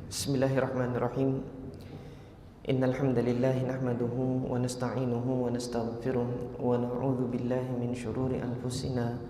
Bismillahirrahmanirrahim. Innal hamdalillah nahmaduhu wa nasta'inuhu wa nastaghfiruh wa na'udzu billahi min shururi anfusina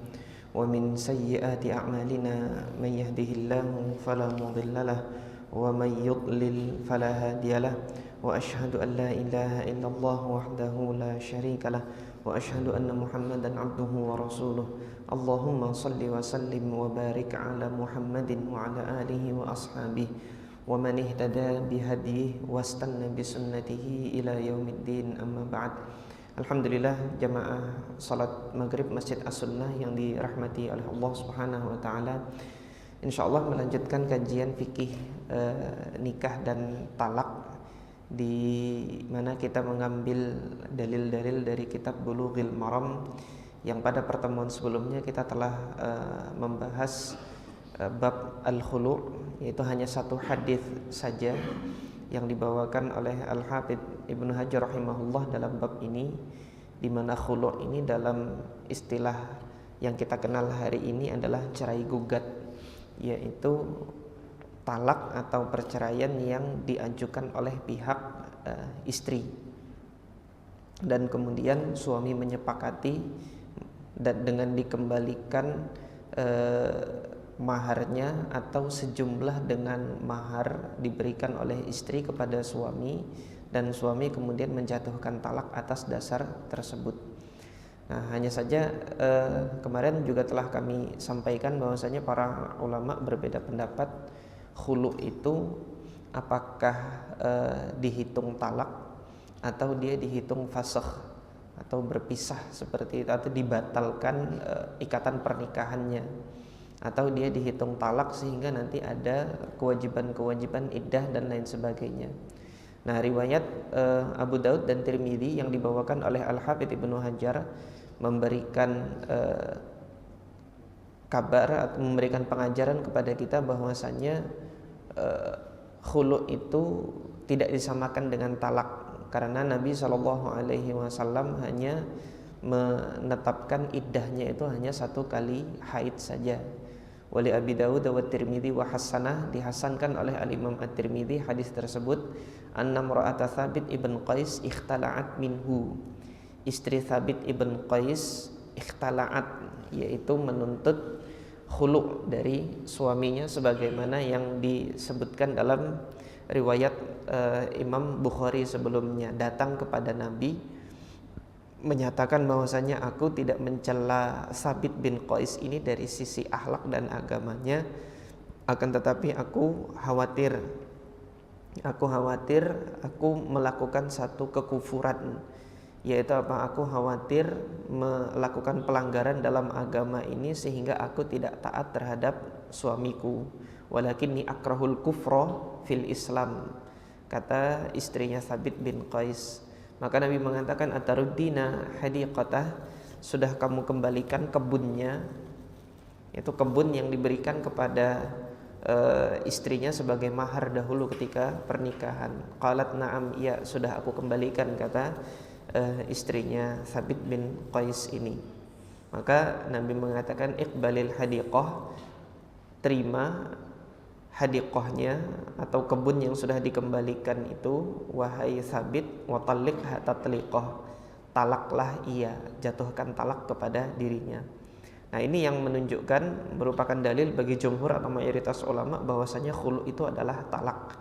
wa min sayyiati a'malina. May yahdihillahu fala mudhillalah wa may yudlil fala hadiyalah. Wa asyhadu an la ilaha illallah wahdahu la syarikalah wa asyhadu anna Muhammadan abduhu wa rasuluh. Allahumma salli wa sallim wa barik ala Muhammadin wa ala alihi wa ashabihi wa man ihtada bihadihi wastanna bisunnatihi ila yaumiddin, amma ba'd. Alhamdulillah, jamaah salat maghrib Masjid As-Sunnah yang dirahmati oleh Allah Subhanahu wa taala. Insyaallah melanjutkan kajian fikih nikah dan talak, di mana kita mengambil dalil-dalil dari kitab Bulughil Maram yang pada pertemuan sebelumnya kita telah membahas bab al-khulu', yaitu hanya satu hadis saja yang dibawakan oleh Al-Hafidz Ibnu Hajar rahimahullah dalam bab ini, di mana khulu' ini dalam istilah yang kita kenal hari ini adalah cerai gugat, yaitu talak atau perceraian yang diajukan oleh pihak istri dan kemudian suami menyepakati dan dengan dikembalikan maharnya atau sejumlah dengan mahar diberikan oleh istri kepada suami, dan suami kemudian menjatuhkan talak atas dasar tersebut. Nah, hanya saja kemarin juga telah kami sampaikan bahwasanya para ulama berbeda pendapat khulu itu apakah dihitung talak atau dia dihitung fasakh atau berpisah seperti itu, atau dibatalkan ikatan pernikahannya, atau dia dihitung talak sehingga nanti ada kewajiban-kewajiban iddah dan lain sebagainya. Nah, riwayat Abu Daud dan Tirmidzi yang dibawakan oleh Al-Hafidz Ibnu Hajar memberikan kabar atau memberikan pengajaran kepada kita bahwasanya khulu itu tidak disamakan dengan talak, karena Nabi SAW hanya menetapkan iddahnya itu hanya satu kali haid saja. Wali Abi Dawud wa Tirmidzi wa hasanah, dihasankan oleh Al-Imam At-Tirmidzi hadis tersebut, anna imra'ata Thabit ibn Qais ikhtala'at minhu, istri Thabit ibn Qais ikhtala'at, yaitu menuntut khulu' dari suaminya sebagaimana yang disebutkan dalam riwayat Imam Bukhari sebelumnya, datang kepada Nabi menyatakan bahwasanya aku tidak mencela Thabit bin Qais ini dari sisi akhlak dan agamanya, akan tetapi aku khawatir aku melakukan satu kekufuran, yaitu apa? Aku khawatir melakukan pelanggaran dalam agama ini sehingga aku tidak taat terhadap suamiku. Walakinni akrahul kufra fil Islam, kata istrinya Thabit bin Qais. Maka Nabi mengatakan, ataruddina hadiqatah, sudah kamu kembalikan kebunnya, itu kebun yang diberikan kepada istrinya sebagai mahar dahulu ketika pernikahan. Qalat na'am, ya sudah aku kembalikan, kata istrinya Thabit bin Qais ini. Maka Nabi mengatakan, iqbalil hadiqah, terima hadiqahnya atau kebun yang sudah dikembalikan itu, wahai Thabit, wa talliqha tatliqah, talaklah ia, jatuhkan talak kepada dirinya. Nah, ini yang menunjukkan, merupakan dalil bagi jumhur atau mayoritas ulama bahwasanya khulu itu adalah talak.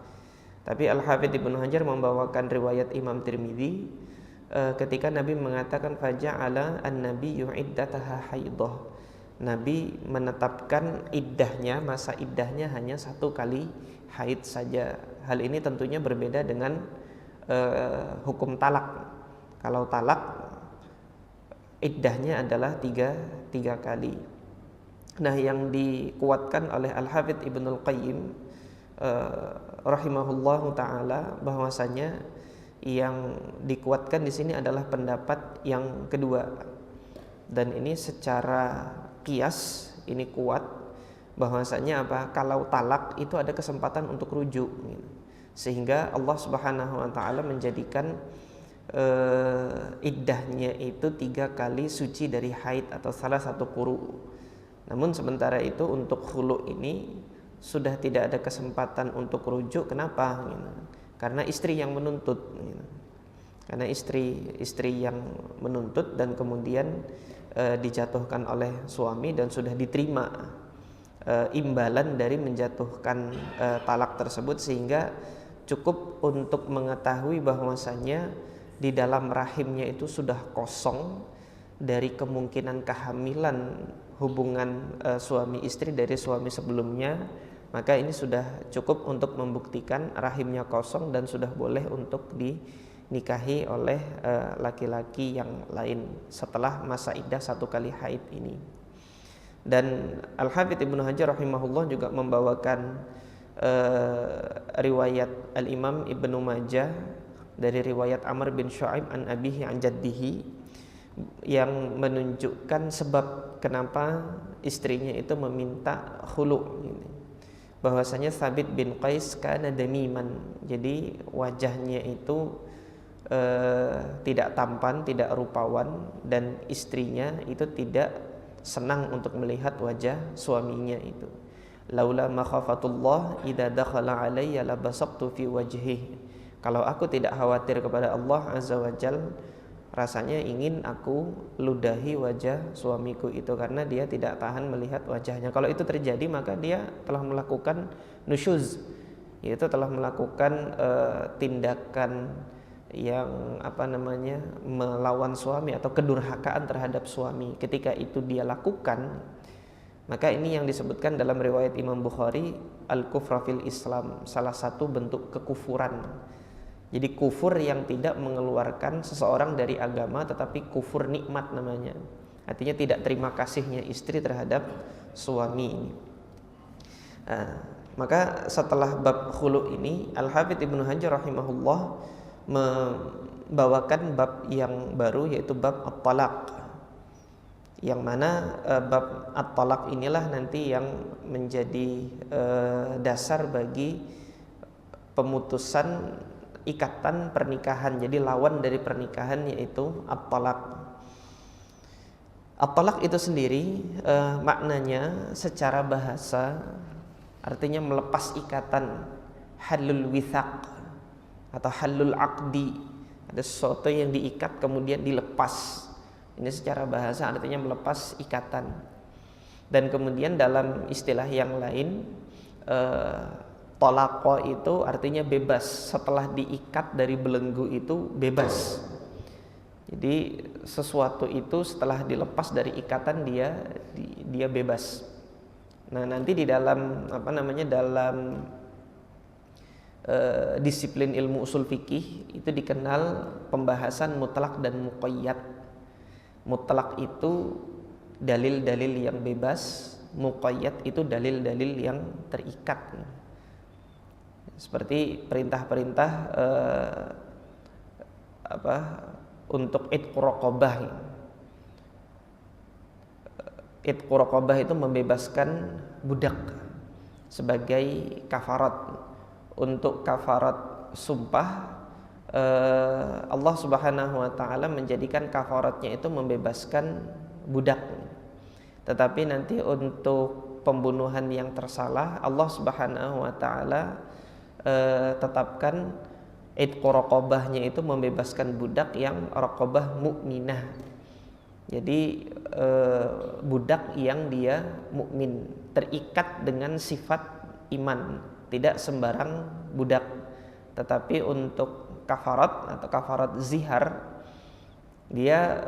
Tapi Al-Hafidz Ibnu Hajar membawakan riwayat Imam Tirmidzi ketika Nabi mengatakan faja'ala an-nabiyyu iddataha haidah, Nabi menetapkan iddahnya, masa iddahnya hanya satu kali haid saja. Hal ini tentunya berbeda dengan hukum talak. Kalau talak iddahnya adalah tiga kali. Nah, yang dikuatkan oleh Al-Hafidz Ibnul Qayyim rahimahullahu taala bahwasanya yang dikuatkan di sini adalah pendapat yang kedua, dan ini secara qiyas ini kuat bahwasanya apa? Kalau talak itu ada kesempatan untuk rujuk, sehingga Allah Subhanahu wa taala menjadikan iddahnya itu 3 kali suci dari haid atau salah satu quru. Namun sementara itu untuk khulu ini sudah tidak ada kesempatan untuk rujuk. Kenapa? Karena istri yang menuntut. Karena istri yang menuntut dan kemudian dijatuhkan oleh suami dan sudah diterima imbalan dari menjatuhkan talak tersebut, sehingga cukup untuk mengetahui bahwasanya di dalam rahimnya itu sudah kosong dari kemungkinan kehamilan hubungan suami istri dari suami sebelumnya, maka ini sudah cukup untuk membuktikan rahimnya kosong dan sudah boleh untuk dinikahi oleh laki-laki yang lain setelah masa iddah 1 kali haid ini. Dan Al-Hafidz Ibnu Hajar rahimahullah juga membawakan riwayat Al-Imam Ibnu Majah dari riwayat Amr bin Shu'aib an abihi an jaddihi, yang menunjukkan sebab kenapa istrinya itu meminta khulu. Bahwasanya Thabit bin Qais kana damiman, jadi wajahnya itu tidak tampan, tidak rupawan, dan istrinya itu tidak senang untuk melihat wajah suaminya itu. Laula makhafatullah idza dakhala alayya labasaqtu fi wajhihi. Kalau aku tidak khawatir kepada Allah azza wajal, rasanya ingin aku ludahi wajah suamiku itu, karena dia tidak tahan melihat wajahnya. Kalau itu terjadi maka dia telah melakukan nusyuz, yaitu telah melakukan tindakan yang melawan suami atau kedurhakaan terhadap suami. Ketika itu dia lakukan, maka ini yang disebutkan dalam riwayat Imam Bukhari, al-kufra fil Islam, salah satu bentuk kekufuran. Jadi kufur yang tidak mengeluarkan seseorang dari agama, tetapi kufur nikmat namanya. Artinya tidak terima kasihnya istri terhadap suami. Maka setelah bab khulu ini, Al-Hafidz Ibnu Hajar rahimahullah membawakan bab yang baru, yaitu bab at-talaq, yang mana bab at-talaq inilah nanti yang menjadi dasar bagi pemutusan ikatan pernikahan. Jadi lawan dari pernikahan yaitu at-talaq. At-talaq itu sendiri maknanya secara bahasa artinya melepas ikatan, halul withaq atau halul aqdi. Ada sesuatu yang diikat kemudian dilepas. Ini secara bahasa artinya melepas ikatan. Dan kemudian dalam istilah yang lain, tolaqo itu artinya bebas. Setelah diikat dari belenggu itu bebas. Jadi sesuatu itu setelah dilepas dari ikatan dia bebas. Nah, nanti di dalam dalam disiplin ilmu usul fikih itu dikenal pembahasan mutlak dan muqayyad. Mutlak itu dalil-dalil yang bebas, muqayyad itu dalil-dalil yang terikat. Seperti perintah-perintah untuk itqu raqabah. Itqu raqabah itu membebaskan budak sebagai kafarat. Untuk kafarat sumpah, Allah Subhanahu wa taala menjadikan kafaratnya itu membebaskan budak. Tetapi nanti untuk pembunuhan yang tersalah, Allah Subhanahu wa taala tetapkan itqu raqabahnya itu membebaskan budak yang raqabah mukminah. Jadi budak yang dia mukmin, terikat dengan sifat iman, tidak sembarang budak. Tetapi untuk kafarat atau kafarat zihar, dia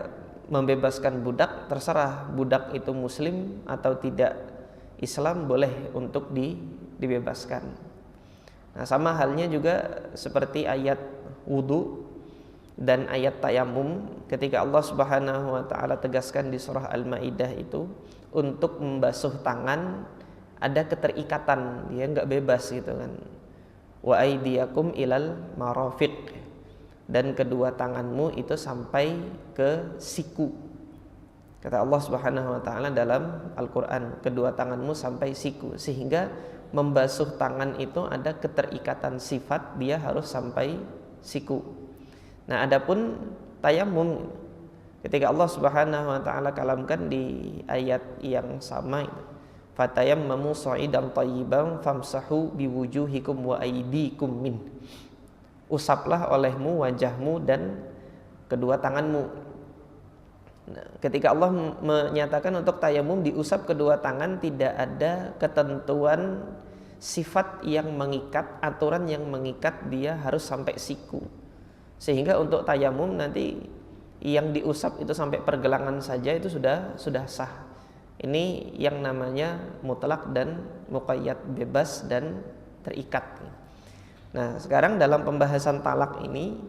membebaskan budak, terserah budak itu muslim atau tidak Islam, boleh untuk dibebaskan. Nah, sama halnya juga seperti ayat wudu dan ayat tayamum, ketika Allah Subhanahu wa taala tegaskan di surah Al-Maidah itu untuk membasuh tangan ada keterikatan, dia enggak bebas gitu kan. Wa aydiyakum ilal marafiq, dan kedua tanganmu itu sampai ke siku. Kata Allah Subhanahu wa taala dalam Al-Qur'an, kedua tanganmu sampai siku, sehingga membasuh tangan itu ada keterikatan sifat, dia harus sampai siku. Nah, adapun tayamum, ketika Allah Subhanahu wa taala kalamkan di ayat yang sama, fatayammamu sa'idan thayyiban famsahu biwujuhikum wa aydikum min. Usaplah olehmu wajahmu dan kedua tanganmu. Nah, ketika Allah menyatakan untuk tayamum diusap kedua tangan, tidak ada ketentuan sifat yang mengikat, aturan yang mengikat dia harus sampai siku. Sehingga untuk tayamum nanti yang diusap itu sampai pergelangan saja itu sudah sah. Ini yang namanya mutlak dan muqayyad, bebas dan terikat. Nah, sekarang dalam pembahasan talak ini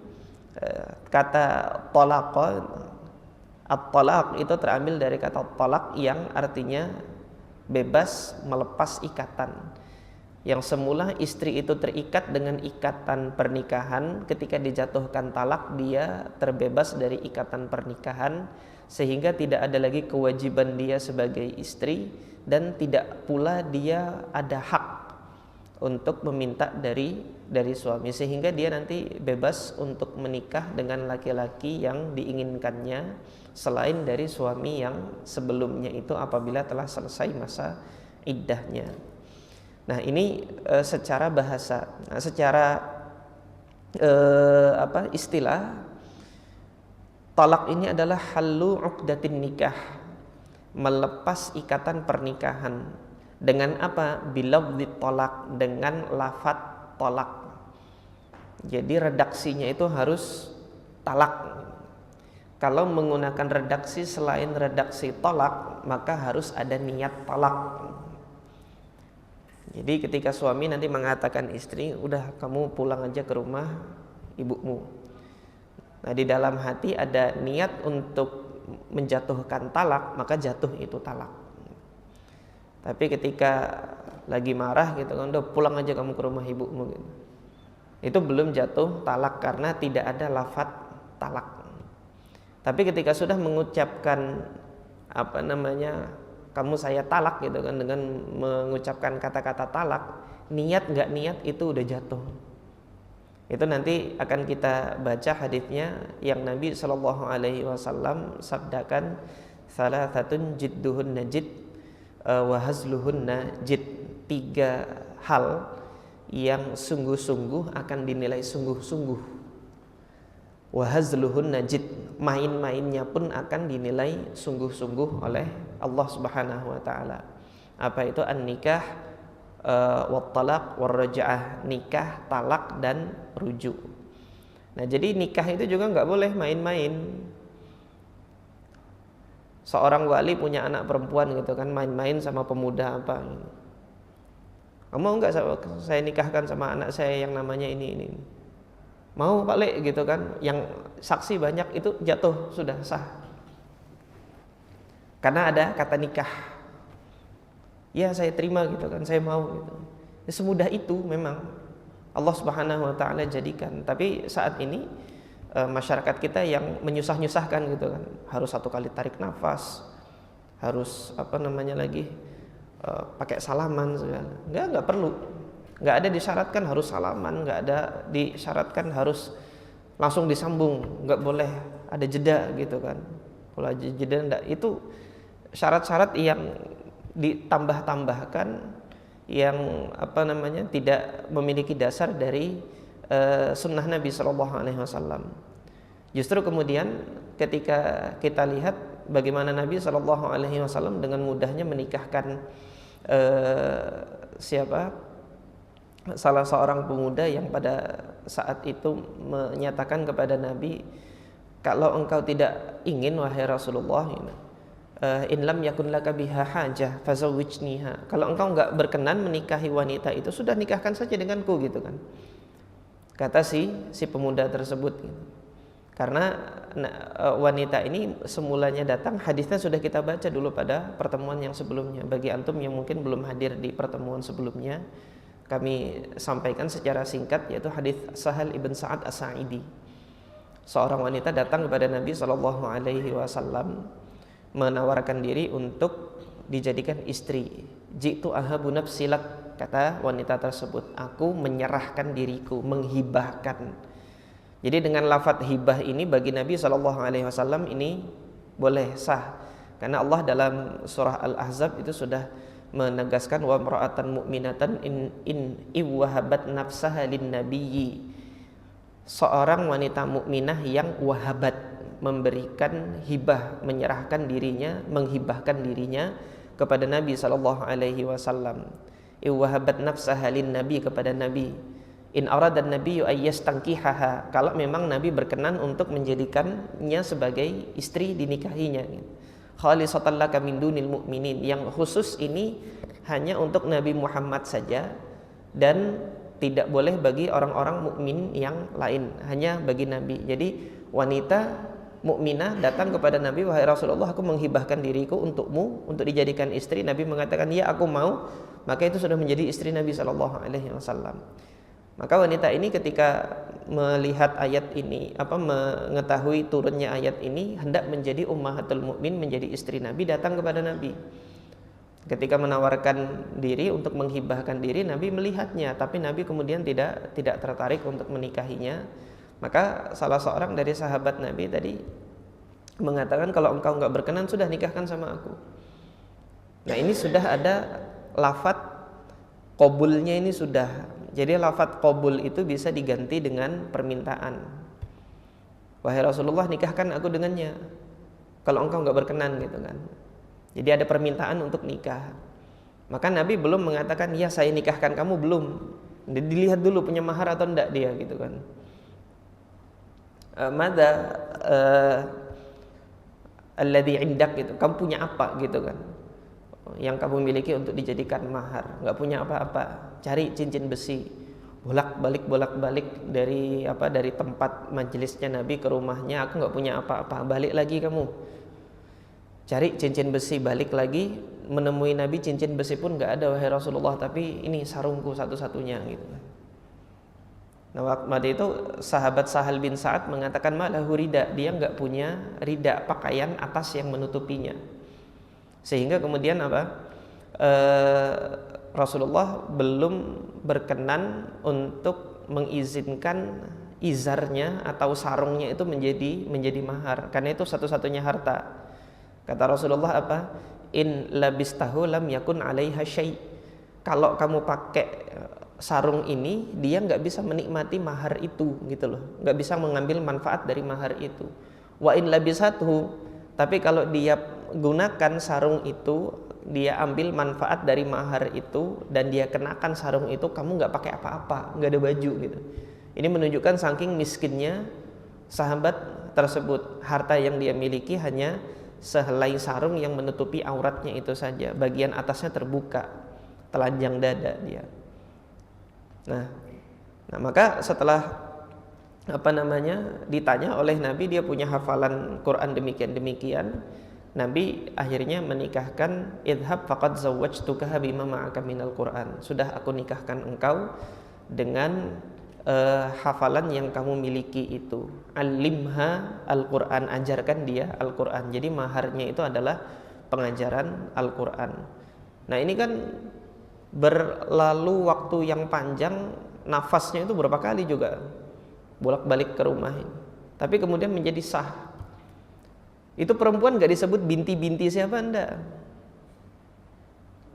kata talaqa, at-talaq itu terambil dari kata talak yang artinya bebas, melepas ikatan. Yang semula istri itu terikat dengan ikatan pernikahan, ketika dijatuhkan talak dia terbebas dari ikatan pernikahan, sehingga tidak ada lagi kewajiban dia sebagai istri, dan tidak pula dia ada hak untuk meminta dari suami, sehingga dia nanti bebas untuk menikah dengan laki-laki yang diinginkannya selain dari suami yang sebelumnya itu apabila telah selesai masa iddahnya. Nah, ini secara bahasa. Nah, secara istilah, talak ini adalah halu uqdatin nikah, melepas ikatan pernikahan. Dengan apa? Bilafdzi talak, dengan lafaz talak. Jadi redaksinya itu harus talak. Kalau menggunakan redaksi selain redaksi talak, maka harus ada niat talak. Jadi ketika suami nanti mengatakan istri, udah kamu pulang aja ke rumah ibumu. Nah, di dalam hati ada niat untuk menjatuhkan talak, maka jatuh itu talak. Tapi ketika lagi marah gitu kan, udah pulang aja kamu ke rumah ibumu gitu, itu belum jatuh talak karena tidak ada lafaz talak. Tapi ketika sudah mengucapkan kamu saya talak gitu kan, dengan mengucapkan kata-kata talak, niat nggak niat itu udah jatuh. Itu nanti akan kita baca hadisnya yang Nabi SAW sabdakan, salasatun jidduhun najid wa hazluhunna jid. 3 hal yang sungguh-sungguh akan dinilai sungguh-sungguh. Wa hazluhun najid, main-mainnya pun akan dinilai sungguh-sungguh oleh Allah Subhanahu wa taala. Apa itu an-nikah wa talaq wa raj'ah, nikah, talak dan rujuk. Nah, jadi nikah itu juga enggak boleh main-main. Seorang wali punya anak perempuan gitu kan, main-main sama pemuda apa gitu. Kamu enggak saya nikahkan sama anak saya yang namanya ini. Mau Pak Lek gitu kan, yang saksi banyak, itu jatuh, sudah sah. Karena ada kata nikah. Ya saya terima gitu kan, saya mau gitu. Ya, semudah itu memang Allah Subhanahu wa taala jadikan. Tapi saat ini masyarakat kita yang menyusah-nyusahkan gitu kan, harus 1 kali tarik nafas, harus pakai salaman segala. Enggak perlu. Enggak ada disyaratkan harus salaman, enggak ada disyaratkan harus langsung disambung, enggak boleh ada jeda gitu kan. Kalau ada jeda enggak, itu syarat-syarat yang ditambah-tambahkan yang tidak memiliki dasar dari sunnah Nabi SAW. Justru kemudian ketika kita lihat bagaimana Nabi SAW dengan mudahnya menikahkan salah seorang pemuda yang pada saat itu menyatakan kepada Nabi, kalau engkau tidak ingin wahai Rasulullah, in lam yakun laka biha hajah fazawwijniha, kalau engkau enggak berkenan menikahi wanita itu, sudah nikahkan saja denganku gitu kan, kata si pemuda tersebut gitu. Karena wanita ini semulanya datang, hadisnya sudah kita baca dulu pada pertemuan yang sebelumnya. Bagi antum yang mungkin belum hadir di pertemuan sebelumnya, kami sampaikan secara singkat, yaitu hadis Sahal ibn Sa'ad As-Sa'idi. Seorang wanita datang kepada Nabi SAW menawarkan diri untuk dijadikan istri. Jitu ahabu nafsi lak, kata wanita tersebut, aku menyerahkan diriku, menghibahkan. Jadi dengan lafaz hibah ini bagi Nabi SAW ini boleh sah, karena Allah dalam surah Al-Ahzab itu sudah menegaskan wa mar'atan mu'minatan in iwahabat nafsaha lin nabiyyi, seorang wanita mukminah yang wahabat, memberikan hibah, menyerahkan dirinya, menghibahkan dirinya kepada Nabi sallallahu alaihi wasallam. Iwahabat nafsaha lin nabi, kepada Nabi. In aradan nabiyyu ayyastankihaha, kalau memang Nabi berkenan untuk menjadikannya sebagai istri dinikahinya. Khalisatan laka min dunil mu'minin, yang khusus ini hanya untuk Nabi Muhammad saja dan tidak boleh bagi orang-orang mukmin yang lain, hanya bagi Nabi. Jadi wanita mukminah datang kepada Nabi, wahai Rasulullah, aku menghibahkan diriku untukmu untuk dijadikan istri. Nabi mengatakan, ya aku mau. Maka itu sudah menjadi istri Nabi sallallahu alaihi wasallam. Maka wanita ini ketika melihat ayat ini, mengetahui turunnya ayat ini, hendak menjadi ummahatul mukmin, menjadi istri Nabi, datang kepada Nabi. Ketika menawarkan diri untuk menghibahkan diri, Nabi melihatnya, tapi Nabi kemudian tidak tertarik untuk menikahinya. Maka salah seorang dari sahabat Nabi tadi mengatakan, kalau engkau enggak berkenan, sudah nikahkan sama aku. Nah, ini sudah ada lafadz qabulnya, ini sudah. Jadi lafadz qabul itu bisa diganti dengan permintaan. Wahai Rasulullah, nikahkan aku dengannya kalau engkau enggak berkenan, gitu kan. Jadi ada permintaan untuk nikah. Maka Nabi belum mengatakan, ya saya nikahkan kamu, belum. Dilihat dulu punya mahar atau enggak dia, gitu kan. Mada alladhi indak, gitu. Kamu punya apa, gitu kan, yang kamu miliki untuk dijadikan mahar. Enggak punya apa-apa, cari cincin besi. Bolak-balik dari tempat majelisnya Nabi ke rumahnya, aku enggak punya apa-apa. Balik lagi kamu, cari cincin besi, balik lagi, menemui Nabi, cincin besi pun enggak ada, wahai Rasulullah, tapi ini sarungku satu-satunya, gitu. Nah, waktu itu sahabat Sahal bin Sa'ad mengatakan, malahu rida, dia enggak punya rida, pakaian atas yang menutupinya. Sehingga kemudian Rasulullah belum berkenan untuk mengizinkan izarnya atau sarungnya itu menjadi mahar, karena itu satu-satunya harta. Kata Rasulullah in labistahu lam yakun 'alaiha syai'. Kalau kamu pakai sarung ini, dia nggak bisa menikmati mahar itu, gitu loh, nggak bisa mengambil manfaat dari mahar itu. Wa in labisathu, tapi kalau dia gunakan sarung itu, dia ambil manfaat dari mahar itu dan dia kenakan sarung itu, kamu nggak pakai apa-apa, nggak ada baju, gitu. Ini menunjukkan saking miskinnya sahabat tersebut, harta yang dia miliki hanya sehelai sarung yang menutupi auratnya itu saja, bagian atasnya terbuka, telanjang dada dia. Nah, maka setelah ditanya oleh Nabi, dia punya hafalan Quran demikian, Nabi akhirnya menikahkan, idhab faqad zawwajtukaha bima ma'aka minal Quran. Sudah aku nikahkan engkau dengan hafalan yang kamu miliki itu. Alimha al-Quran, ajarkan dia Al-Quran. Jadi maharnya itu adalah pengajaran Al-Quran. Nah, ini kan berlalu waktu yang panjang, nafasnya itu berapa kali juga bolak-balik ke rumah ini. Tapi kemudian menjadi sah. Itu perempuan gak disebut binti-binti siapa, enggak.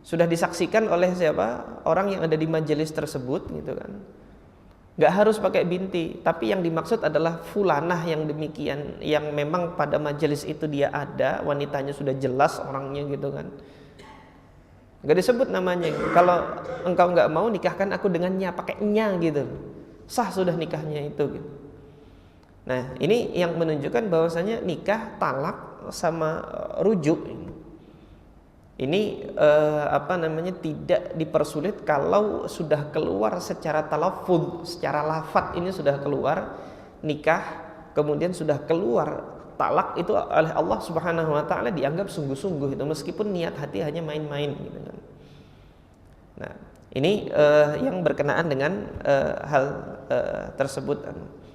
Sudah disaksikan oleh siapa? Orang yang ada di majelis tersebut, gitu kan. Gak harus pakai binti, tapi yang dimaksud adalah fulanah yang demikian, yang memang pada majelis itu dia ada, wanitanya sudah jelas orangnya, gitu kan. Gak disebut namanya. Kalau engkau gak mau, nikahkan aku dengannya, pakai nya, gitu. Sah sudah nikahnya itu, gitu. Nah, ini yang menunjukkan bahwasanya nikah, talak sama rujuk ini tidak dipersulit kalau sudah keluar secara talaffuz, secara lafaz ini sudah keluar nikah, kemudian sudah keluar talak, itu oleh Allah Subhanahu wa taala dianggap sungguh-sungguh itu, meskipun niat hati hanya main-main, gitu kan. Nah, ini yang berkenaan dengan hal tersebut.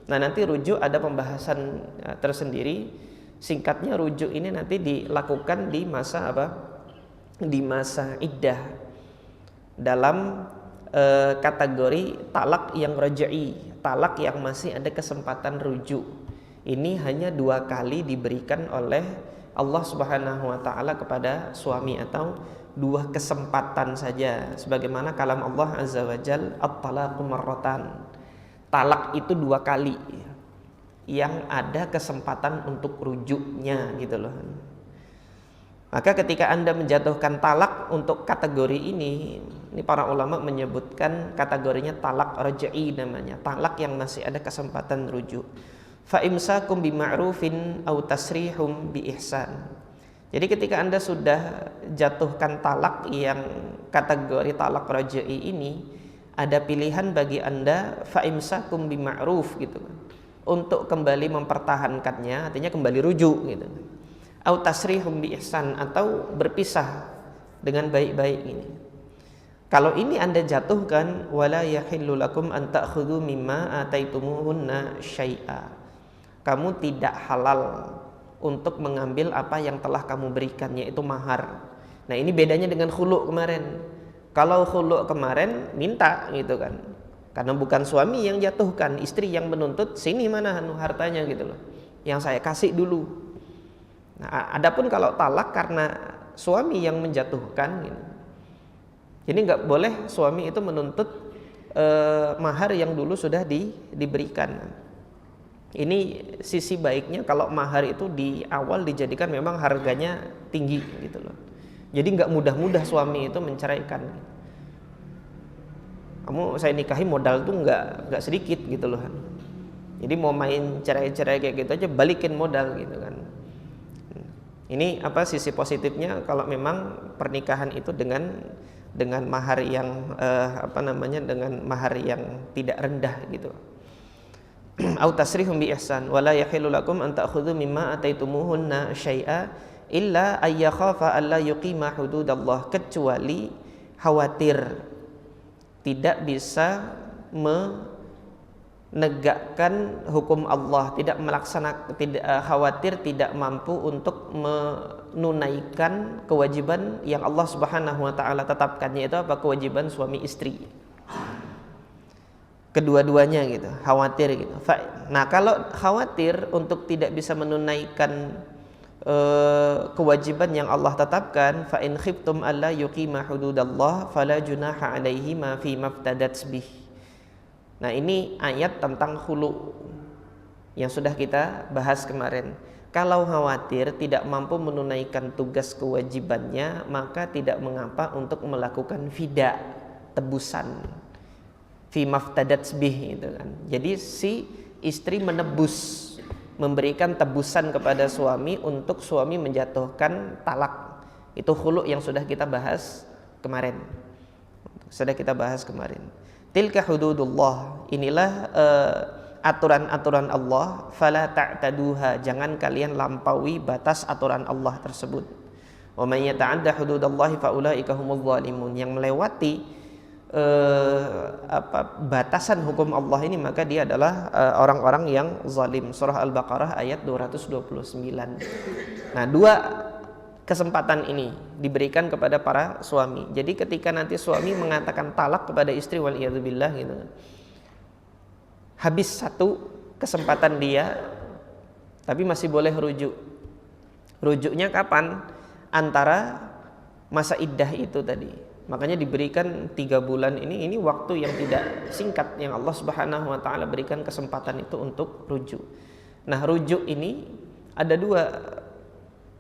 Nah, nanti rujuk ada pembahasan tersendiri. Singkatnya, rujuk ini nanti dilakukan di masa di masa iddah, dalam kategori talak yang raj'i, talak yang masih ada kesempatan rujuk. Ini hanya 2 kali diberikan oleh Allah Subhanahu wa taala kepada suami atau dua kesempatan saja, sebagaimana kalam Allah Azza wa Jal, at-talaqu marratan, talak itu 2 kali yang ada kesempatan untuk rujuknya gitu loh. Maka ketika Anda menjatuhkan talak untuk kategori ini para ulama menyebutkan kategorinya talak raj'i namanya, talak yang masih ada kesempatan rujuk. Fa imsakum bima'rufin aw tasrihum bi ihsan. Jadi ketika Anda sudah jatuhkan talak yang kategori talak raj'i ini, ada pilihan bagi Anda fa imsakum bima'ruf gitu kan. Untuk kembali mempertahankannya, artinya kembali rujuk gitu. Au tasrihum bi ihsan, atau berpisah dengan baik-baik ini. Kalau ini Anda jatuhkan, wala yahillu lakum an ta'khudhu mimma ataitumuhunna syai'a. Kamu tidak halal untuk mengambil apa yang telah kamu berikan, yaitu mahar. Nah, ini bedanya dengan khulu' kemarin. Kalau khulu' kemarin minta gitu kan. Karena bukan suami yang jatuhkan, istri yang menuntut, sini mana hartanya gitu loh. Yang saya kasih dulu. Nah, adapun kalau talak karena suami yang menjatuhkan gitu. Jadi nggak boleh suami itu menuntut mahar yang dulu sudah diberikan. Ini sisi baiknya kalau mahar itu di awal dijadikan memang harganya tinggi gitu loh. Jadi nggak mudah-mudah suami itu menceraikan. Kamu saya nikahi modal tuh nggak sedikit gitu loh. Jadi mau main cerai-cerai kayak gitu aja balikin modal gitu kan. Ini apa sisi positifnya kalau memang pernikahan itu dengan mahar yang dengan mahar yang tidak rendah gitu. Au tasrihum bi ihsan wala yahillu lakum an ta'khudhu mimma ataitumuhunna syai'a illa ay yakhafa alla yuqima hududallah, kecuali khawatir tidak bisa menegakkan hukum Allah, khawatir tidak mampu untuk menunaikan kewajiban yang Allah Subhanahu wa taala tetapkan, yaitu apa? Kewajiban suami istri. Kedua-duanya gitu, khawatir gitu. Nah, kalau khawatir untuk tidak bisa menunaikan kewajiban yang Allah tetapkan, fa in khiftum alla yuqima hududallah fala junaha alaihi ma fi maftadat bih. Nah, ini ayat tentang khulu yang sudah kita bahas kemarin. Kalau khawatir tidak mampu menunaikan tugas kewajibannya, maka tidak mengapa untuk melakukan fida, tebusan, fi maftadat bih gitu kan. Jadi si istri menebus, memberikan tebusan kepada suami untuk suami menjatuhkan talak. Itu khulu yang sudah kita bahas kemarin. Tilka hududullah, inilah aturan-aturan Allah, fala ta'taduha, jangan kalian lampaui batas aturan Allah tersebut. Wa may yata'adda hududallahi fa ulaika humudz zalimun, yang melewati batasan hukum Allah ini maka dia adalah orang-orang yang zalim. Surah Al-Baqarah ayat 229. Nah, 2 kesempatan ini diberikan kepada para suami. Jadi ketika nanti suami mengatakan talak kepada istri, wal iyadzubillah gitu, habis 1 kesempatan dia, tapi masih boleh rujuk. Rujuknya kapan? Antara masa iddah itu tadi. Makanya diberikan 3 bulan ini waktu yang tidak singkat yang Allah Subhanahu wa taala berikan kesempatan itu untuk rujuk. Nah, rujuk ini ada 2.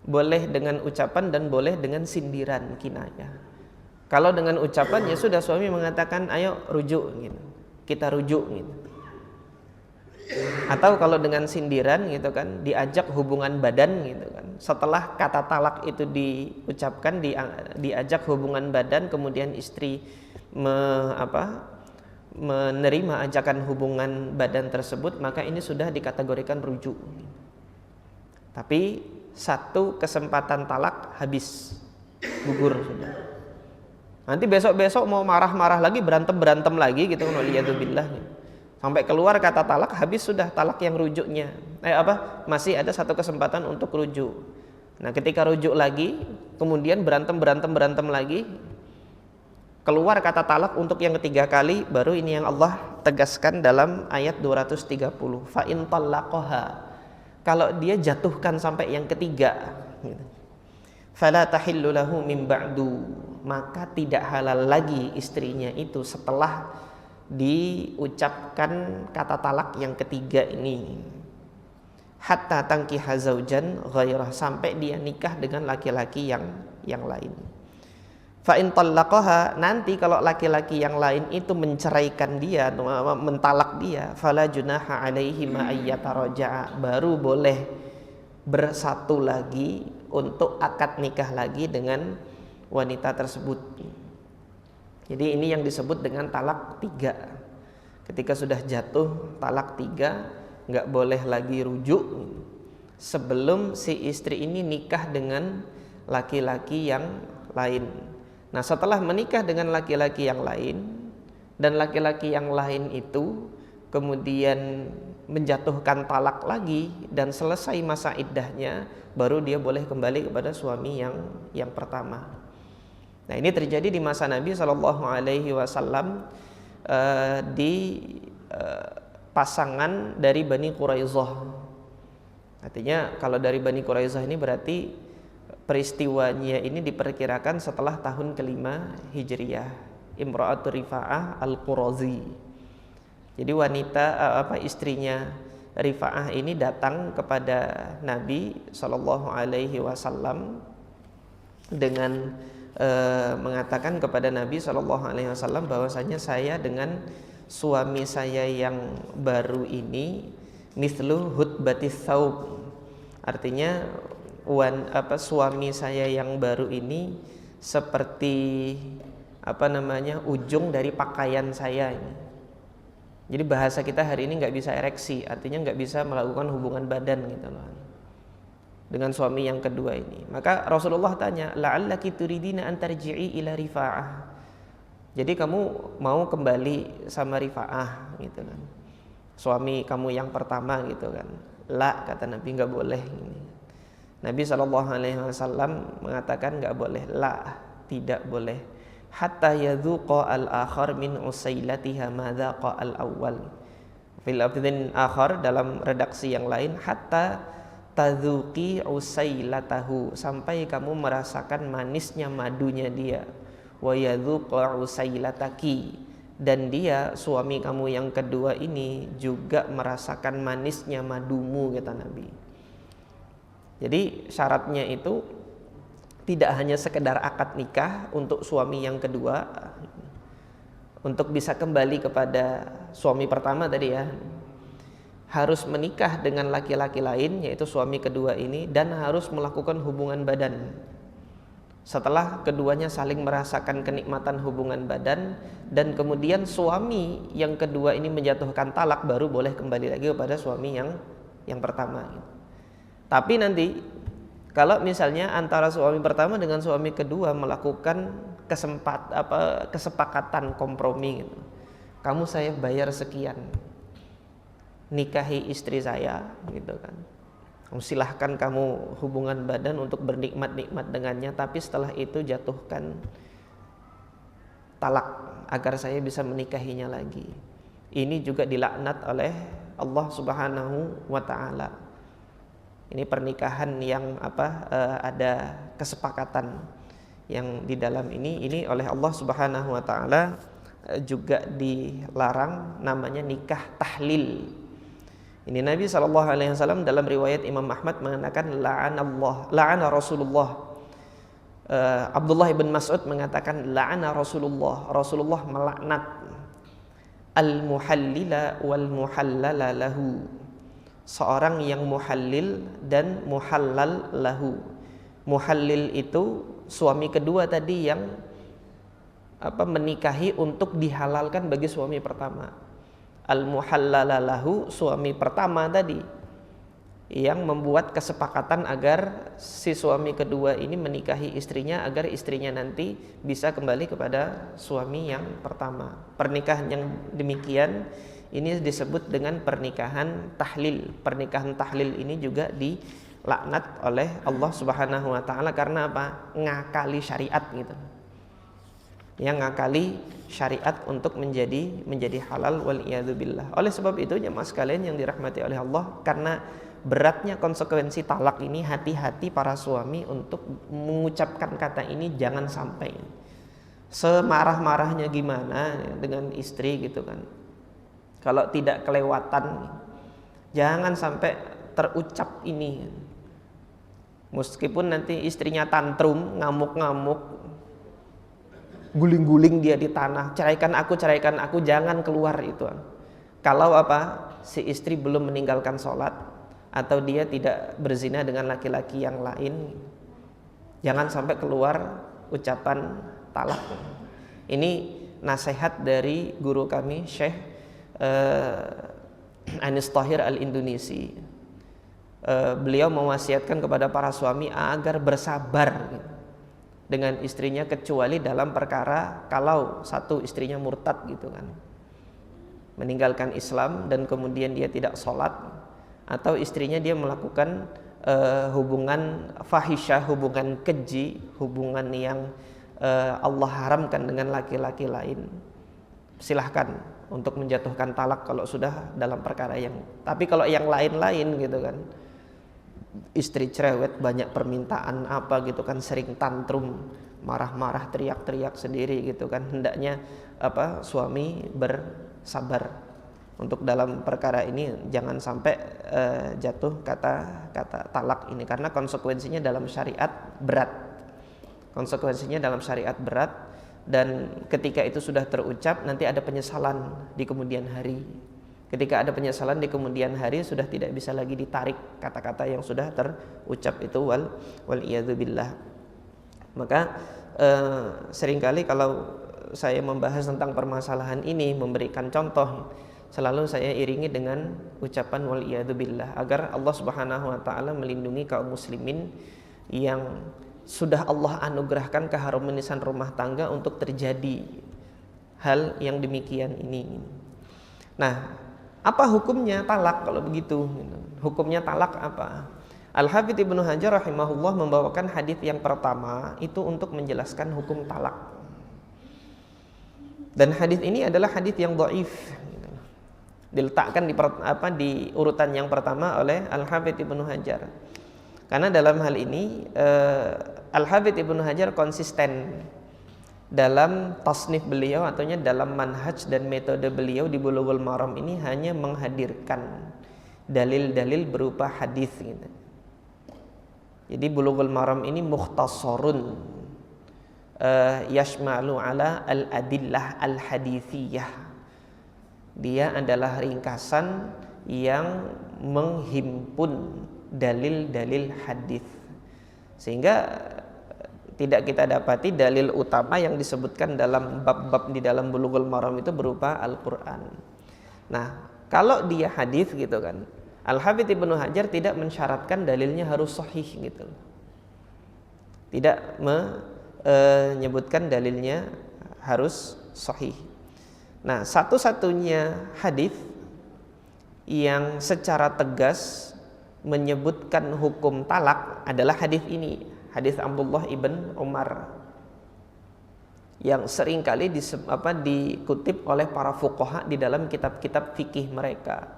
Boleh dengan ucapan dan boleh dengan sindiran, kinayah. Kalau dengan ucapan ya sudah, suami mengatakan ayo rujuk gitu. Kita rujuk gitu. Atau kalau dengan sindiran gitu kan, diajak hubungan badan gitu kan. Setelah kata talak itu diucapkan, diajak hubungan badan, kemudian istri menerima ajakan hubungan badan tersebut, maka ini sudah dikategorikan rujuk. Tapi 1 kesempatan talak habis, gugur sudah. Nanti besok-besok mau marah-marah lagi, berantem lagi gitu kan, waliyadzubillah gitu. Sampai keluar kata talak, habis sudah talak yang rujuknya. Masih ada 1 kesempatan untuk rujuk. Nah, ketika rujuk lagi, kemudian berantem lagi, keluar kata talak untuk yang ketiga kali, baru ini yang Allah tegaskan dalam ayat 230. Fa in talaqaha, kalau dia jatuhkan sampai yang ketiga gitu. fala tahillu lahu min ba'du, maka tidak halal lagi istrinya itu setelah diucapkan kata talak yang ketiga ini. Hatta tankiha zaujan ghairah, sampai dia nikah dengan laki-laki yang lain. Fa in talaqaha, nanti kalau laki-laki yang lain itu menceraikan dia, mentalak dia, fala junaha alaihi ma ayyataraja'a, baru boleh bersatu lagi untuk akad nikah lagi dengan wanita tersebut. Jadi ini yang disebut dengan talak 3. Ketika sudah jatuh talak 3, nggak boleh lagi rujuk sebelum si istri ini nikah dengan laki-laki yang lain. Nah, setelah menikah dengan laki-laki yang lain dan laki-laki yang lain itu kemudian menjatuhkan talak lagi dan selesai masa iddahnya, baru dia boleh kembali kepada suami yang pertama. Nah, ini terjadi di masa Nabi SAW di pasangan dari Bani Quraisyah. Artinya kalau dari Bani Quraisyah ini berarti peristiwanya ini diperkirakan setelah tahun ke-5 Hijriah. Imra'atu Rifa'ah Al-Qurazi. Jadi wanita istrinya Rifa'ah ini datang kepada Nabi SAW dengan mengatakan kepada Nabi SAW bahwasanya saya dengan suami saya yang baru ini mithlu hutbatis thawb, artinya suami saya yang baru ini seperti ujung dari pakaian saya ini. Jadi bahasa kita hari ini nggak bisa ereksi, artinya nggak bisa melakukan hubungan badan gitu loh dengan suami yang kedua ini. Maka Rasulullah tanya, la'allaki turidina an tarji'i ila Rifa'ah, jadi kamu mau kembali sama Rifa'ah gitu kan, suami kamu yang pertama gitu kan. La, kata Nabi, nggak boleh ini. Nabi SAW mengatakan nggak boleh. La, tidak boleh. Hatta yadhuqa al-akhar min usailatiha ma dhaqa al-awwal. Fil abdin akhar, dalam redaksi yang lain, hatta tadhuqi usailatahu, sampai kamu merasakan manisnya madunya dia. Wa yadhuqa usailataki, dan dia suami kamu yang kedua ini juga merasakan manisnya madumu, kata Nabi. Jadi syaratnya itu tidak hanya sekedar akad nikah untuk suami yang kedua, untuk bisa kembali kepada suami pertama tadi ya, harus menikah dengan laki-laki lain yaitu suami kedua ini, dan harus melakukan hubungan badan. Setelah keduanya saling merasakan kenikmatan hubungan badan, dan kemudian suami yang kedua ini menjatuhkan talak, baru boleh kembali lagi kepada suami yang pertama. Tapi nanti kalau misalnya antara suami pertama dengan suami kedua melakukan kesepakatan kompromi gitu, kamu saya bayar sekian, nikahi istri saya gitu kan, silahkan kamu hubungan badan untuk bernikmat-nikmat dengannya, tapi setelah itu jatuhkan talak agar saya bisa menikahinya lagi. Ini juga dilaknat oleh Allah Subhanahu wa taala. Ini pernikahan yang ada kesepakatan yang di dalam ini oleh Allah Subhanahu wa taala juga dilarang, namanya nikah tahlil. Ini Nabi SAW dalam riwayat Imam Ahmad mengatakan la'ana Rasulullah. Abdullah ibn Mas'ud mengatakan la'ana Rasulullah melaknat al-muhallila wal muhallala lahu, seorang yang muhallil dan muhallal lahu. Muhallil itu suami kedua tadi yang menikahi untuk dihalalkan bagi suami pertama. Al-muhallalalahu, suami pertama tadi yang membuat kesepakatan agar si suami kedua ini menikahi istrinya agar istrinya nanti bisa kembali kepada suami yang pertama. Pernikahan yang demikian ini disebut dengan pernikahan tahlil. Pernikahan tahlil ini juga dilaknat oleh Allah Subhanahu wa taala karena apa? Ngakali syariat gitu. yang ngakali syariat untuk menjadi halal wal iyadzubillah. Oleh sebab itu jemaah sekalian yang dirahmati oleh Allah, karena beratnya konsekuensi talak ini, hati-hati para suami untuk mengucapkan kata ini jangan sampai. Semarah-marahnya gimana dengan istri gitu kan, kalau tidak kelewatan jangan sampai terucap ini. Meskipun nanti istrinya tantrum, ngamuk-ngamuk, guling-guling dia di tanah, ceraikan aku, jangan keluar itu. Kalau apa? Si istri belum meninggalkan sholat atau dia tidak berzina dengan laki-laki yang lain, jangan sampai keluar ucapan talak. Ini nasihat dari guru kami Syekh Anis Thahir Al-Indonesi. Beliau mewasiatkan kepada para suami agar bersabar dengan istrinya, kecuali dalam perkara kalau satu istrinya murtad gitu kan, meninggalkan Islam dan kemudian dia tidak sholat, atau istrinya dia melakukan hubungan fahisyah, hubungan keji, hubungan yang Allah haramkan dengan laki-laki lain. Silahkan untuk menjatuhkan talak kalau sudah dalam perkara yang, tapi kalau yang lain-lain gitu kan, istri cerewet, banyak permintaan apa gitu kan, sering tantrum, marah-marah, teriak-teriak sendiri gitu kan, hendaknya apa, suami bersabar untuk dalam perkara ini, jangan sampai jatuh kata talak ini, karena konsekuensinya dalam syariat berat. Konsekuensinya dalam syariat berat, dan ketika itu sudah terucap nanti ada penyesalan di kemudian hari. Ketika ada penyesalan di kemudian hari, sudah tidak bisa lagi ditarik kata-kata yang sudah terucap itu, wal iyadzubillah. Maka seringkali kalau saya membahas tentang permasalahan ini, memberikan contoh, selalu saya iringi dengan ucapan wal iyadzubillah, agar Allah Subhanahu wa taala melindungi kaum muslimin yang sudah Allah anugerahkan keharmonisan rumah tangga untuk terjadi hal yang demikian ini. Nah, apa hukumnya talak kalau begitu? Hukumnya talak apa? Al-Hafidz Ibnu Hajar rahimahullah membawakan hadis yang pertama itu untuk menjelaskan hukum talak. Dan hadis ini adalah hadis yang dhaif. Diletakkan di urutan yang pertama oleh Al-Hafidz Ibnu Hajar. Karena dalam hal ini Al-Hafidz Ibnu Hajar konsisten dalam tasnif beliau, ataunya dalam manhaj dan metode beliau di Bulughul Maram ini hanya menghadirkan dalil-dalil berupa hadis gitu. Jadi Bulughul Maram ini mukhtasarun yashmalu ala al-adillah al-hadithiyah. Dia adalah ringkasan yang menghimpun dalil-dalil hadis, sehingga tidak kita dapati dalil utama yang disebutkan dalam bab-bab di dalam Bulughul Maram itu berupa Al-Quran. Nah, kalau dia hadis gitu kan, Al-Hafidz Ibnu Hajar tidak mensyaratkan dalilnya harus sahih gitu, tidak menyebutkan dalilnya harus sahih. Nah, satu-satunya hadis yang secara tegas menyebutkan hukum talak adalah hadis ini, hadis Abdullah ibn Umar, yang seringkali dikutip oleh para fuqaha di dalam kitab-kitab fikih mereka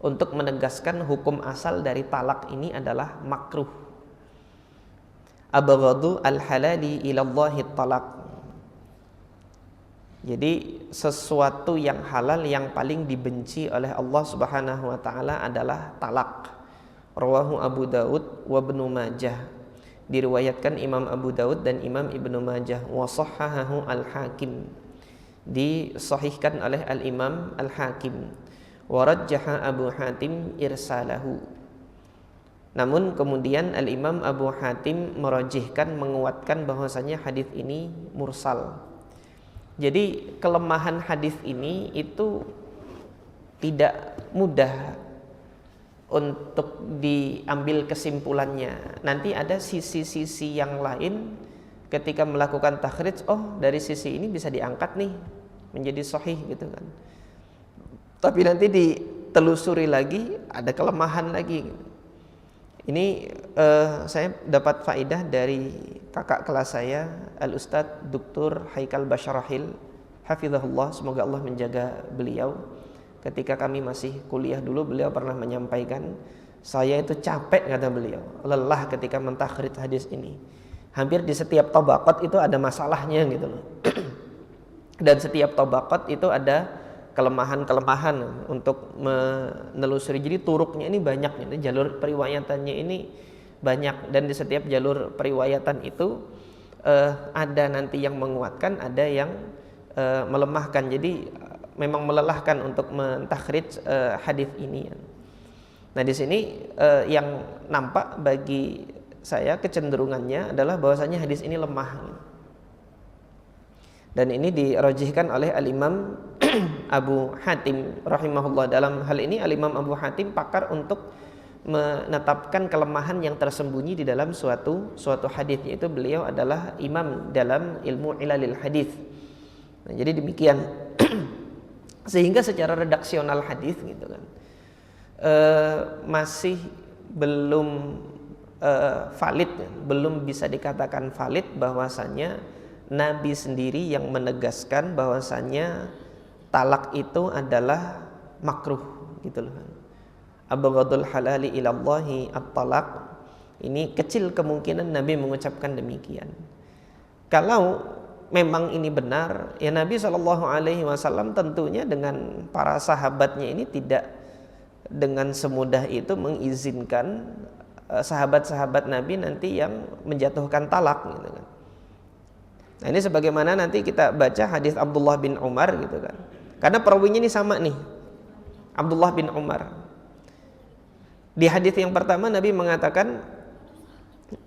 untuk menegaskan hukum asal dari talak ini adalah makruh. Abghadu al-halali ilallahi talak. Jadi sesuatu yang halal yang paling dibenci oleh Allah Subhanahu wa taala adalah talak. Rawahu Abu Daud wa Ibnu Majah. Diriwayatkan Imam Abu Daud dan Imam Ibnu Majah. Wa sahhahahu Al-Hakim. Disahihkan oleh Al-Imam Al-Hakim. Wa rajjaha Abu Hatim irsalahu. Namun kemudian Al-Imam Abu Hatim merajihkan, menguatkan bahwasanya hadis ini mursal. Jadi kelemahan hadis ini itu tidak mudah untuk diambil kesimpulannya. Nanti ada sisi-sisi yang lain ketika melakukan takhrij, oh dari sisi ini bisa diangkat nih menjadi sahih gitu kan. Tapi nanti ditelusuri lagi ada kelemahan lagi. Ini saya dapat faidah dari kakak kelas saya, Al-Ustadz Dr. Haikal Basharahil, hafizahullah, semoga Allah menjaga beliau. Ketika kami masih kuliah dulu, beliau pernah menyampaikan, saya itu capek, kata beliau, lelah ketika mentakhrij hadis ini. Hampir di setiap tabaqat itu ada masalahnya gitu loh. Dan setiap tabaqat itu ada kelemahan-kelemahan untuk menelusuri. Jadi turuknya ini banyak, ini jalur periwayatannya ini banyak, dan di setiap jalur periwayatan itu ada nanti yang menguatkan, ada yang melemahkan. Jadi memang melelahkan untuk mentakhrij hadis ini. Nah, di sini yang nampak bagi saya kecenderungannya adalah bahwasanya hadis ini lemah. Dan ini dirajihkan oleh Al-Imam Abu Hatim rahimahullah. Dalam hal ini Al-Imam Abu Hatim pakar untuk menetapkan kelemahan yang tersembunyi di dalam suatu hadis, yaitu beliau adalah imam dalam ilmu ilalil hadis. Nah, jadi demikian. Sehingga secara redaksional hadis gitu kan masih belum valid, belum bisa dikatakan valid bahwasanya Nabi sendiri yang menegaskan bahwasanya talak itu adalah makruh gitu loh. Abghadul halali ilallahi at-talaq. Ini kecil kemungkinan Nabi mengucapkan demikian. Kalau memang ini benar, ya Nabi SAW tentunya dengan para sahabatnya ini tidak dengan semudah itu mengizinkan sahabat-sahabat Nabi nanti yang menjatuhkan talak gitu kan. Nah, ini sebagaimana nanti kita baca hadis Abdullah bin Umar gitu kan. Karena perawinya ini sama nih. Abdullah bin Umar. Di hadis yang pertama Nabi mengatakan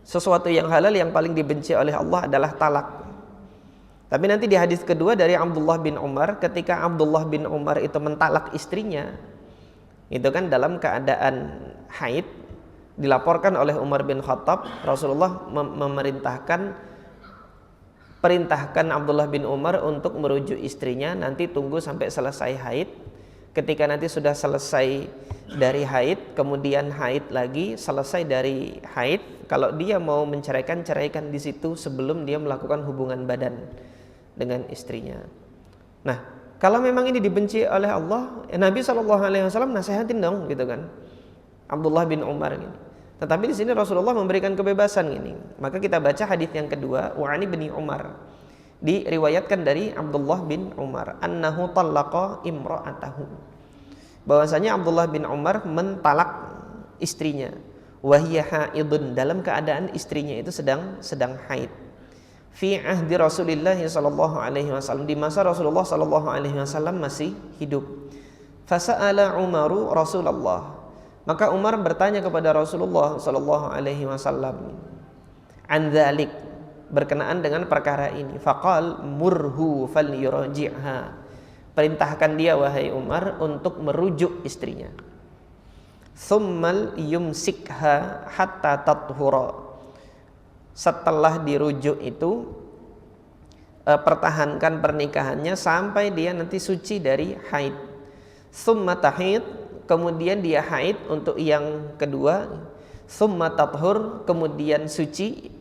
sesuatu yang halal yang paling dibenci oleh Allah adalah talak. Tapi nanti di hadis kedua dari Abdullah bin Umar, ketika Abdullah bin Umar itu mentalak istrinya, itu kan dalam keadaan haid, dilaporkan oleh Umar bin Khattab, Rasulullah perintahkan Abdullah bin Umar untuk merujuk istrinya, nanti tunggu sampai selesai haid. Ketika nanti sudah selesai dari haid, kemudian haid lagi, selesai dari haid, kalau dia mau menceraikan, ceraikan di situ sebelum dia melakukan hubungan badan dengan istrinya. Nah, kalau memang ini dibenci oleh Allah, ya Nabi SAW nasihatin dong gitu kan, Abdullah bin Umar ini. Tetapi di sini Rasulullah memberikan kebebasan ini. Maka kita baca hadis yang kedua, wa ani bin Umar. Diriwayatkan dari Abdullah bin Umar, annahu talaqa imra'atahu. Bahwasanya Abdullah bin Umar mentalak istrinya, wa hiya haidun, dalam keadaan istrinya itu sedang haid. Fi ahdi Rasulillah sallallahu alaihi wasallam, di masa Rasulullah sallallahu alaihi wasallam masih hidup. Fasa'ala Umaru Rasulullah. Maka Umar bertanya kepada Rasulullah sallallahu alaihi wasallam an dzalik, berkenaan dengan perkara ini. Faqal murhu falyuraji'ha. Perintahkan dia wahai Umar untuk merujuk istrinya. Tsummal yumsikha hatta tathura. Setelah dirujuk itu pertahankan pernikahannya sampai dia nanti suci dari haid. Tsumma tahid, kemudian dia haid untuk yang kedua. Tsumma tathur, kemudian suci.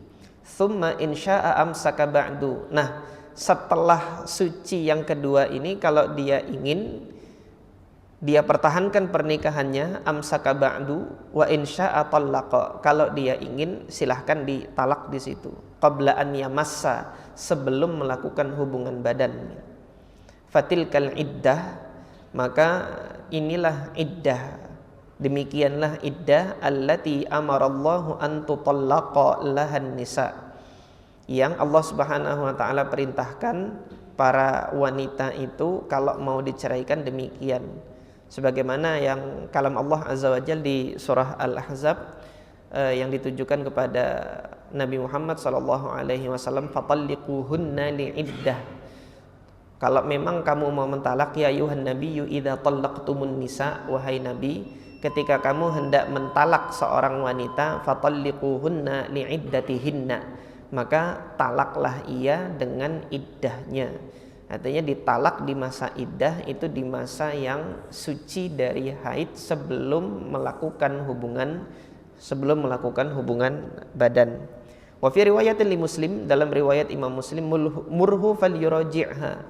Tsumma insya'a amsaka ba'du. Nah, setelah suci yang kedua ini, kalau dia ingin, dia pertahankan pernikahannya, amsaka ba'du, wa insya'a tallaqa. Kalau dia ingin, silahkan ditalak di situ. Qabla an yamassa, sebelum melakukan hubungan badan. Fatilkal iddah, maka inilah iddah, demikianlah iddah allati amarallahu an tutallaqa lahan nisa, yang Allah Subhanahu wa taala perintahkan para wanita itu kalau mau diceraikan demikian, sebagaimana yang kalam Allah Azza wa Jalla di surah Al-Ahzab yang ditujukan kepada Nabi Muhammad sallallahu alaihi wasallam, fatalliquhunna li'iddah. Kalau memang kamu mau mentalak, ya ayuhan nabiyyu idza tallaqtumun nisa, wahai nabi, ketika kamu hendak mentalak seorang wanita, fatalliquhunna li'iddatihinna, maka talaklah ia dengan iddahnya. Artinya ditalak di masa iddah, itu di masa yang suci dari haid sebelum melakukan hubungan sebelum melakukan hubungan badan. Wa fi riwayatin li Muslim, dalam riwayat Imam Muslim, murhu falyuraji'ha,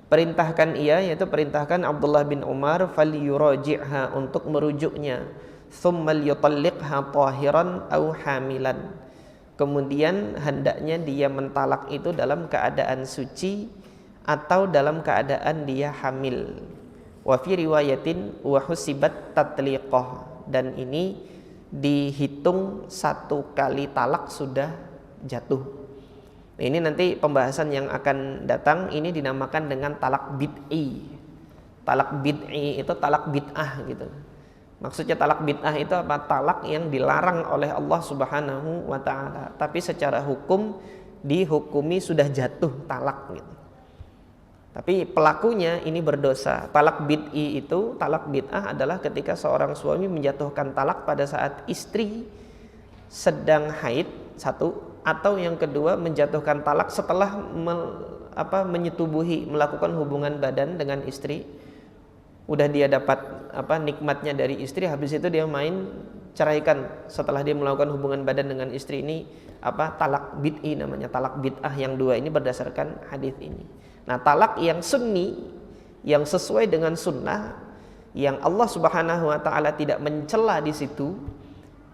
perintahkan ia, yaitu perintahkan Abdullah bin Umar, falyuraji'ha, untuk merujuknya, thumma yutalliqha tahiran aw hamilan, kemudian hendaknya dia mentalak itu dalam keadaan suci atau dalam keadaan dia hamil. Wa fi riwayatin wa husibat tatliqah, dan ini dihitung 1 kali talak sudah jatuh. Ini nanti pembahasan yang akan datang, ini dinamakan dengan talak bid'i. Talak bid'i itu talak bid'ah gitu. Maksudnya talak bid'ah itu apa? Talak yang dilarang oleh Allah Subhanahu wa taala, tapi secara hukum dihukumi sudah jatuh talak gitu. Tapi pelakunya ini berdosa. Talak bid'i itu, talak bid'ah adalah ketika seorang suami menjatuhkan talak pada saat istri sedang haid, satu, atau yang kedua menjatuhkan talak setelah menyetubuhi, melakukan hubungan badan dengan istri. Udah dia dapat nikmatnya dari istri, habis itu dia main ceraikan setelah dia melakukan hubungan badan dengan istri. Ini talak bid'i namanya, talak bid'ah yang dua ini berdasarkan hadis ini. Nah, talak yang sunni, yang sesuai dengan sunnah, yang Allah Subhanahu wa taala tidak mencela di situ,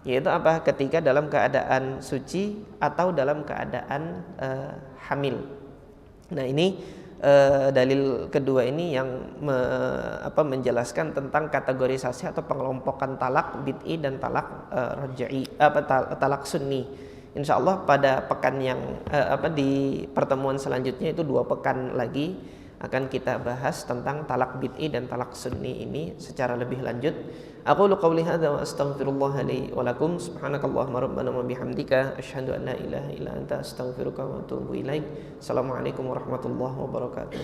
yaitu apa? Ketika dalam keadaan suci atau dalam keadaan hamil. Nah, ini dalil kedua ini yang menjelaskan tentang kategorisasi atau pengelompokan talak bid'i dan talak raj'i, talak sunni. Insyaallah pada pekan yang di pertemuan selanjutnya, itu 2 pekan lagi, akan kita bahas tentang talak bid'i dan talak sunni ini secara lebih lanjut. Aqulu qouli hadza wa astaghfirullah li wa lakum. Subhanakallahumma rabbana wa bihamdika asyhadu an la ilaha illa anta astaghfiruka wa atubu ilaik. Assalamualaikum warahmatullahi wabarakatuh.